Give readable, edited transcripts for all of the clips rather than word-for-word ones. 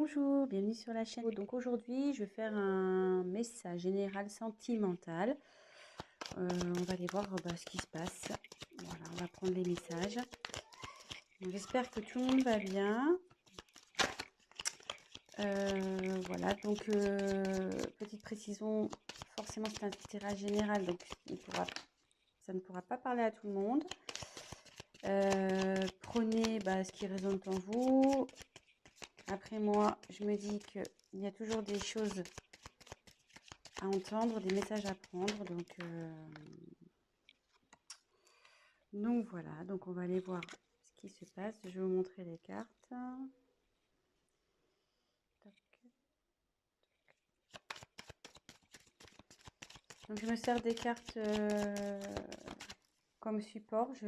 Bonjour, bienvenue sur la chaîne. Donc aujourd'hui, je vais faire un message général sentimental. On va aller voir ce qui se passe. Voilà, on va prendre les messages. J'espère que tout le monde va bien. Voilà, donc petite précision, forcément c'est un tirage général, donc ça ne pourra pas parler à tout le monde. Prenez ce qui résonne en vous. Après moi, je me dis qu'il y a toujours des choses à entendre, des messages à prendre. Donc voilà, donc on va aller voir ce qui se passe. Je vais vous montrer les cartes. Donc je me sers des cartes comme support. Je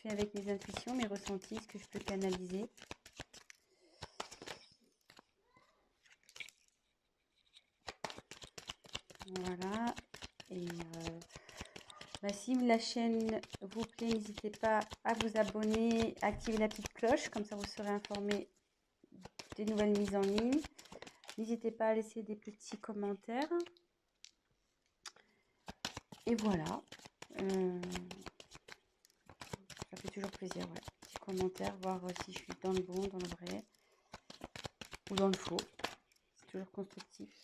fais avec mes intuitions, mes ressentis, ce que je peux canaliser. Voilà. Et si la chaîne vous plaît, n'hésitez pas à vous abonner, à activer la petite cloche, comme ça vous serez informé des nouvelles mises en ligne. N'hésitez pas à laisser des petits commentaires. Et voilà. Ça fait toujours plaisir, ouais. Petit commentaire, voir si je suis dans le bon, dans le vrai ou dans le faux. C'est toujours constructif.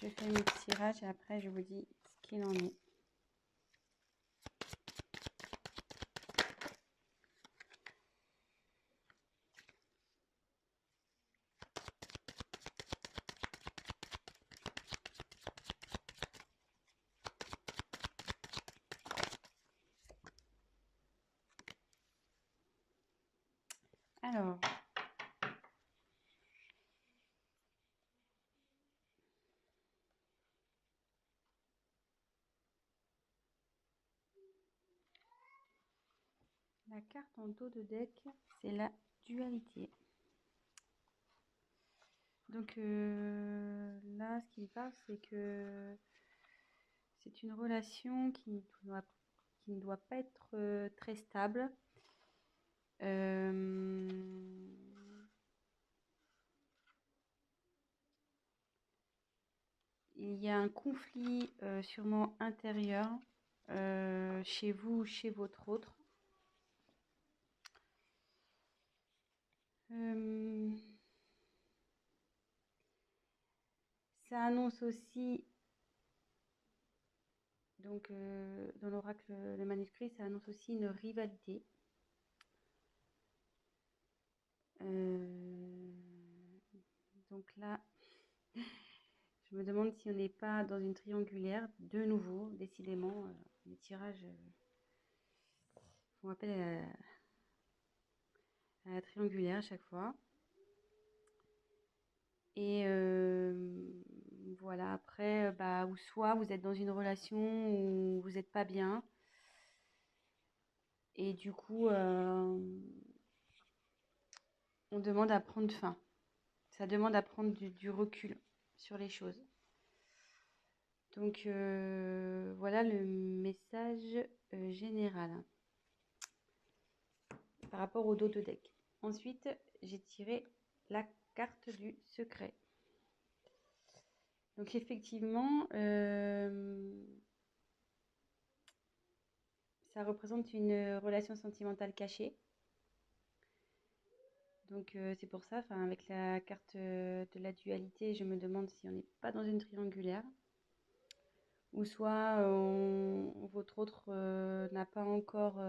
Je fais mes petits tirages et après je vous dis ce qu'il en est. Alors, la carte en dos de deck, c'est la dualité. Donc là, ce qu'il parle, c'est que c'est une relation qui ne doit pas être très stable. Il y a un conflit sûrement intérieur chez vous ou chez votre autre. Ça annonce aussi, donc dans l'oracle, le manuscrit, ça annonce aussi une rivalité. Donc là, je me demande si on n'est pas dans une triangulaire, de nouveau, décidément, les tirages font appel à la triangulaire à chaque fois. Et voilà, après, ou soit vous êtes dans une relation où vous n'êtes pas bien. Et du coup, on demande à prendre fin. Ça demande à prendre du recul sur les choses. Donc voilà le message général par rapport au dos de deck. Ensuite, j'ai tiré la carte du secret. Donc effectivement, ça représente une relation sentimentale cachée. Donc c'est pour ça, avec la carte de la dualité, je me demande si on n'est pas dans une triangulaire. Ou soit votre autre n'a pas encore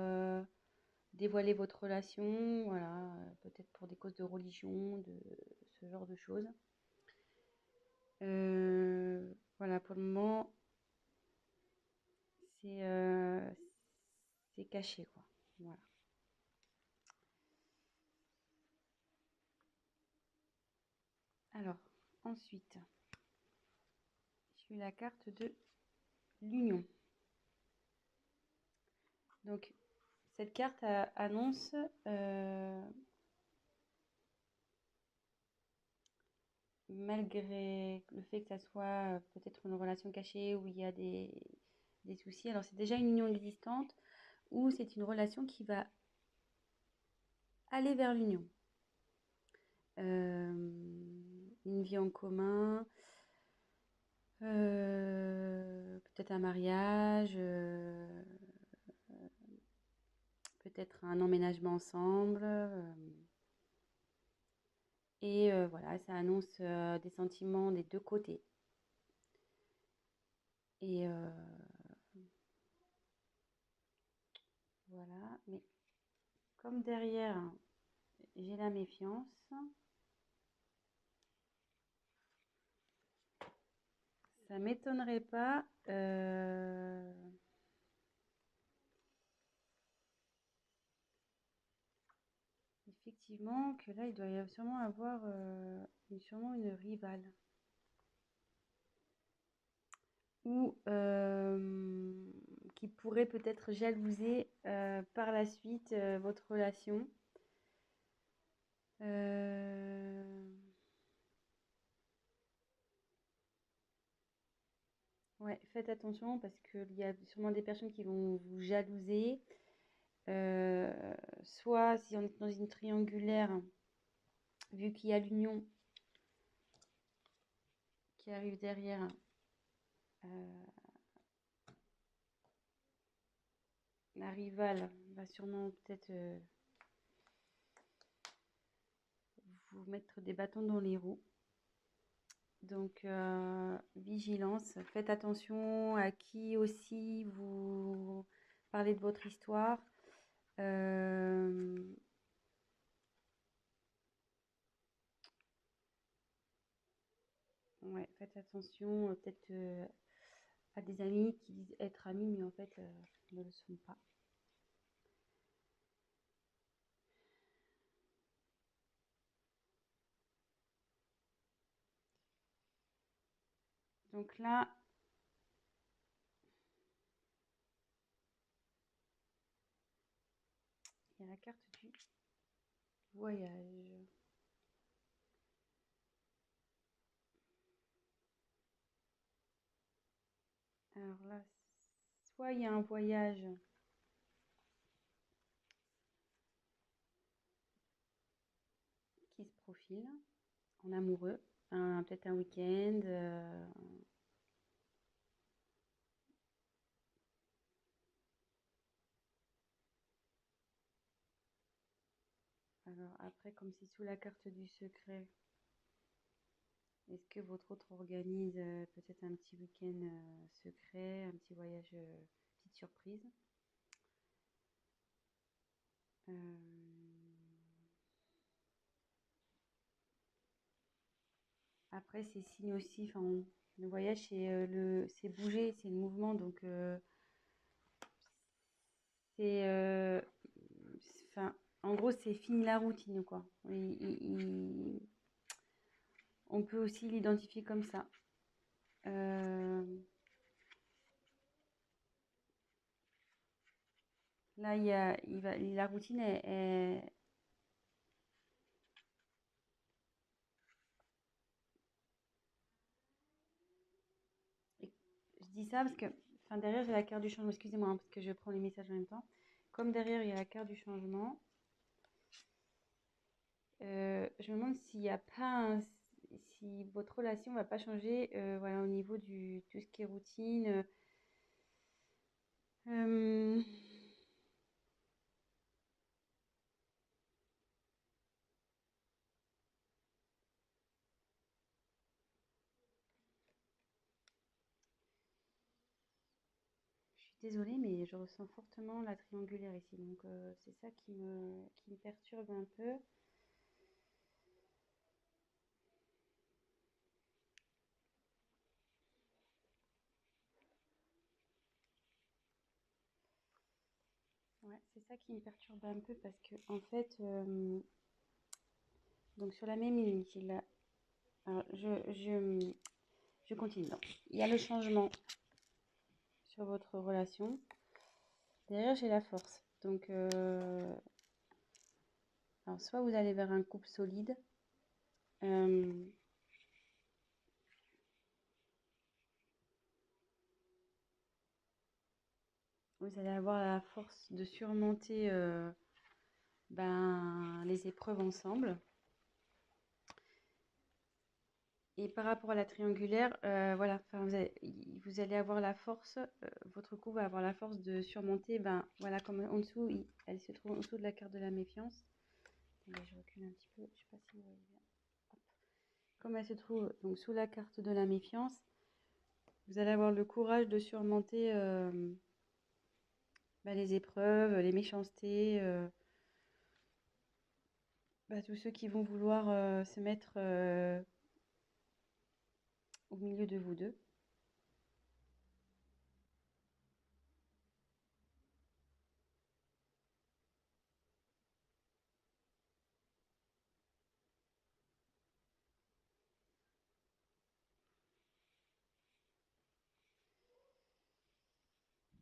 dévoilé votre relation, voilà, peut-être pour des causes de religion, de ce genre de choses. Voilà, pour le moment, c'est caché, quoi. Voilà. Alors, ensuite, j'ai eu la carte de l'union. Donc, cette carte annonce malgré le fait que ça soit peut-être une relation cachée où il y a des soucis. Alors, c'est déjà une union existante ou c'est une relation qui va aller vers l'union. Une vie en commun, peut-être un mariage, peut-être un emménagement ensemble. Et voilà, ça annonce des sentiments des deux côtés. Et voilà, mais comme derrière, j'ai la méfiance, ça m'étonnerait pas effectivement que là, il doit y avoir sûrement avoir sûrement une rivale. Ou qui pourrait peut-être jalouser par la suite votre relation. Ouais, faites attention parce qu'il y a sûrement des personnes qui vont vous jalouser. Euh, Soit si on est dans une triangulaire, vu qu'il y a l'union qui arrive derrière, euh, la rivale va sûrement peut-être vous mettre des bâtons dans les roues. Donc, vigilance, faites attention à qui aussi vous parlez de votre histoire. Ouais, faites attention peut-être à des amis qui disent être amis, mais en fait ne le sont pas. Donc là, il y a la carte du voyage. Alors là, soit il y a un voyage qui se profile en amoureux, peut-être un week-end. Alors après, comme c'est sous la carte du secret, est-ce que votre autre organise peut-être un petit week-end secret, un petit voyage, petite surprise? Euh, Après, c'est signe aussi, enfin, le voyage, c'est bouger, c'est le mouvement, donc c'est, enfin, en gros, c'est fini la routine, quoi. On peut aussi l'identifier comme ça. Euh, Là, la routine je dis ça parce que, enfin, derrière, j'ai la carte du changement. Excusez-moi, hein, parce que je prends les messages en même temps. Comme derrière, il y a la carte du changement, je me demande s'il n'y a pas si votre relation ne va pas changer voilà, au niveau du tout ce qui est routine. Euh, je suis désolée, mais je ressens fortement la triangulaire ici. Donc, c'est ça qui me perturbe un peu. Ouais, c'est ça qui me perturbe un peu parce que, en fait, donc sur la même ligne, alors, je continue. Donc, il y a le changement sur votre relation. Derrière, j'ai la force. Donc, alors, soit vous allez vers un couple solide. euh, vous allez avoir la force de surmonter les épreuves ensemble. Et par rapport à la triangulaire, voilà, vous allez avoir la force, votre couple va avoir la force de surmonter, voilà, comme en dessous, elle se trouve en dessous de la carte de la méfiance. Attendez, je recule un petit peu, je sais pas si vous voyez bien. Hop. Comme elle se trouve donc sous la carte de la méfiance, vous allez avoir le courage de surmonter les épreuves, les méchancetés, tous ceux qui vont vouloir se mettre au milieu de vous deux.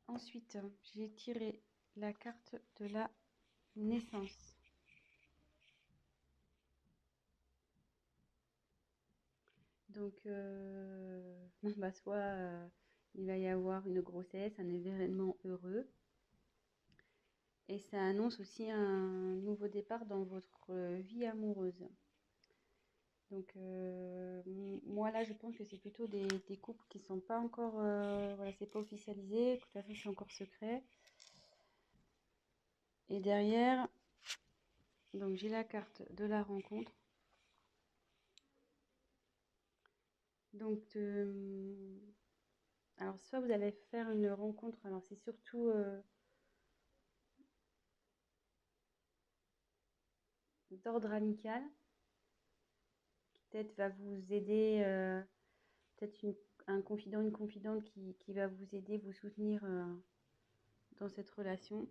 Ensuite, j'ai tiré la carte de la naissance. Donc, soit il va y avoir une grossesse, un événement heureux. Et ça annonce aussi un nouveau départ dans votre vie amoureuse. Donc, moi là, je pense que c'est plutôt des couples qui sont pas encore, voilà, c'est pas officialisé, de toute façon, c'est encore secret. Et derrière, donc j'ai la carte de la rencontre. Donc, alors soit vous allez faire une rencontre, alors c'est surtout d'ordre amical, qui peut-être va vous aider, peut-être un confident, une confidente qui va vous aider, vous soutenir dans cette relation.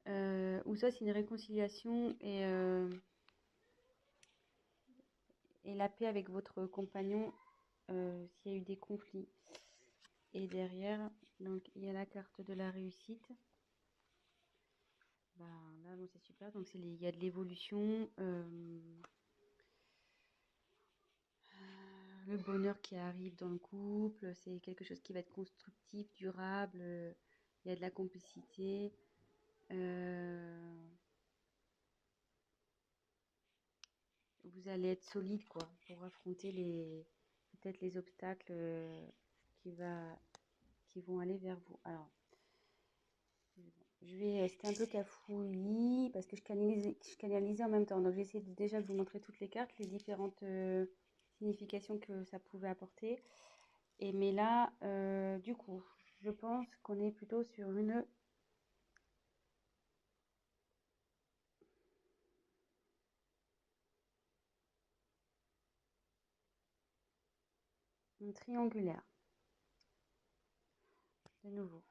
Ou soit c'est une réconciliation et la paix avec votre compagnon s'il y a eu des conflits. Et derrière, donc il y a la carte de la réussite. Là, bon, c'est super. Donc il y a de l'évolution, le bonheur qui arrive dans le couple. C'est quelque chose qui va être constructif, durable. Il y a de la complicité. Vous allez être solide quoi pour affronter peut-être les obstacles qui vont aller vers vous. Alors, c'était un peu cafouillis parce que je canalisais en même temps. Donc, j'ai essayé déjà de vous montrer toutes les cartes, les différentes significations que ça pouvait apporter. Mais là, du coup, je pense qu'on est plutôt sur une triangulaire, de nouveau.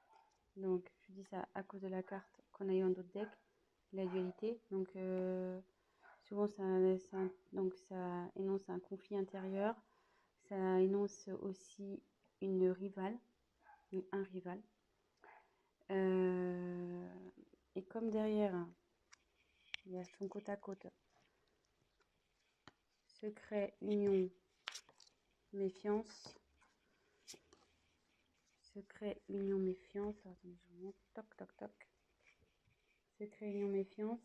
Donc, je dis ça à cause de la carte qu'on a eu en d'autres decks, la dualité. Donc, souvent, ça énonce un conflit intérieur. Ça énonce aussi une rivale, un rival. Et comme derrière, il y a son côte à côte, secret, union, méfiance. Secret, union, méfiance. Attendez, je monte. Toc, toc, toc. Secret, union, méfiance.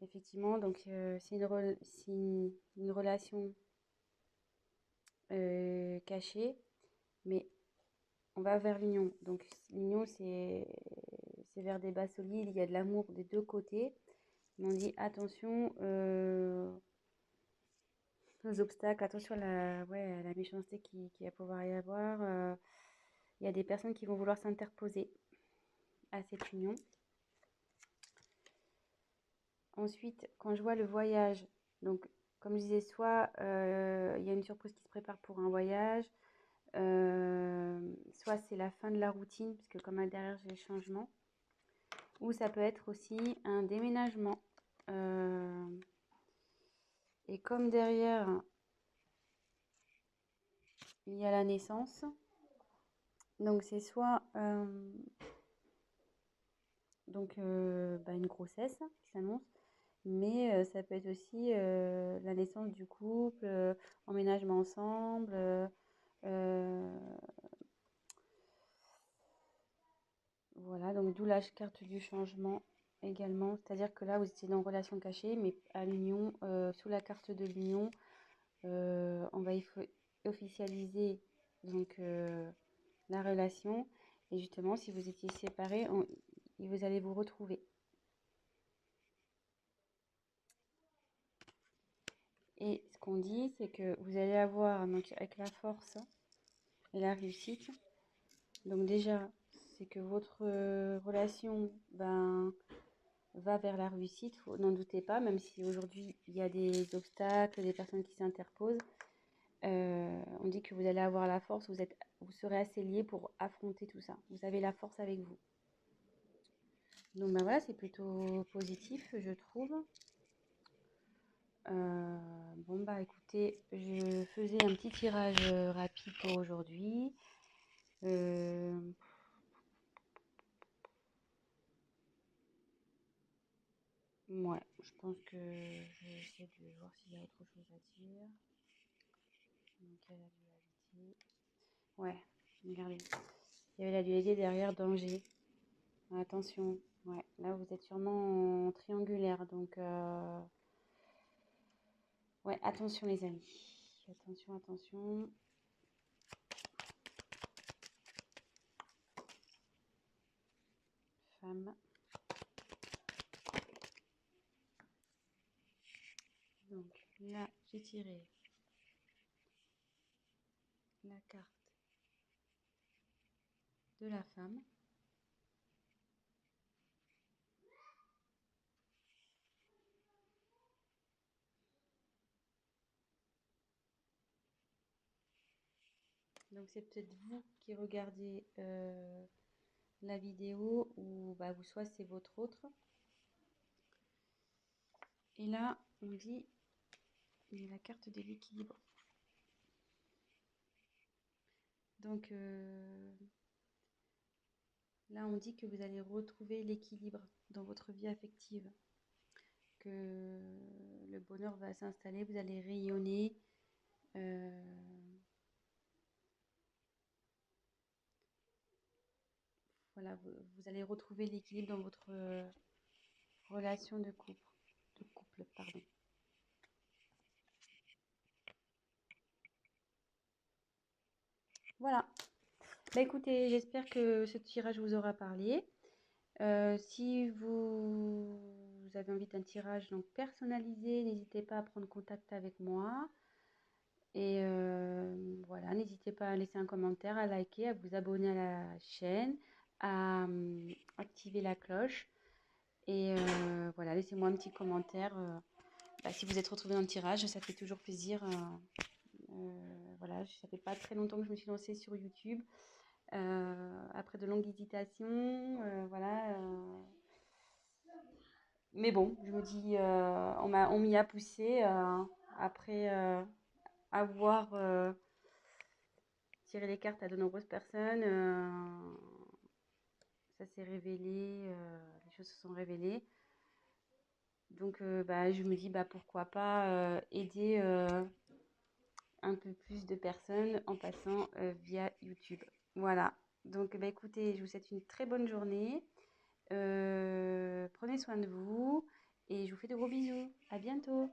Effectivement, donc c'est une relation cachée, mais on va vers l'union. Donc l'union, c'est vers des bases solides, il y a de l'amour des deux côtés. Mais on dit attention aux obstacles, attention à la méchanceté qui va pouvoir y avoir. Il y a des personnes qui vont vouloir s'interposer à cette union. Ensuite, quand je vois le voyage, donc comme je disais, soit il y a une surprise qui se prépare pour un voyage, soit c'est la fin de la routine, puisque comme derrière j'ai le changement, ou ça peut être aussi un déménagement. Et comme derrière il y a la naissance, donc c'est soit une grossesse qui s'annonce, mais ça peut être aussi la naissance du couple, emménagement ensemble, Donc d'où la carte du changement également. C'est-à-dire que là, vous étiez dans relation cachée, mais à l'union, sous la carte de l'union, on va officialiser donc la relation. Et justement, si vous étiez séparés, vous allez vous retrouver. Et ce qu'on dit, c'est que vous allez avoir, donc, avec la force et la réussite, donc déjà, c'est que votre relation va vers la réussite, n'en doutez pas, même si aujourd'hui il y a des obstacles, des personnes qui s'interposent. On dit que vous allez avoir la force, vous serez assez liés pour affronter tout ça. Vous avez la force avec vous. Donc ben voilà, c'est plutôt positif, je trouve. Bon bah écoutez, je faisais un petit tirage rapide pour aujourd'hui. Euh, ouais, je pense que je vais essayer de voir s'il y a autre chose à dire. Donc il y a la dualité. Ouais, regardez. Il y avait la dualité derrière danger. Attention. Ouais, là vous êtes sûrement en triangulaire, donc ouais, attention les amis. Attention, attention. Femme. Donc là, j'ai tiré la carte de la femme. Donc c'est peut-être vous qui regardez la vidéo ou bah, vous soit c'est votre autre. Et là, on dit il y a la carte de l'équilibre. Donc là, on dit que vous allez retrouver l'équilibre dans votre vie affective, que le bonheur va s'installer, vous allez rayonner. Voilà, vous allez retrouver l'équilibre dans votre relation de couple, pardon. Voilà. Bah écoutez, j'espère que ce tirage vous aura parlé. Si vous avez envie d'un tirage donc personnalisé, n'hésitez pas à prendre contact avec moi. Et voilà, n'hésitez pas à laisser un commentaire, à liker, à vous abonner à la chaîne, à activer la cloche. Et voilà, laissez-moi un petit commentaire. Bah, si vous êtes retrouvé dans le tirage, ça fait toujours plaisir. Voilà, ça fait pas très longtemps que je me suis lancée sur YouTube. Après de longues hésitations, voilà. Mais bon, je me dis, on m'y a poussé après avoir tiré les cartes à de nombreuses personnes. Ça s'est révélé, les choses se sont révélées. Donc, bah, je me dis, bah, pourquoi pas aider un peu plus de personnes en passant via YouTube. Voilà. Donc, bah, écoutez, je vous souhaite une très bonne journée. Prenez soin de vous et je vous fais de gros bisous. À bientôt.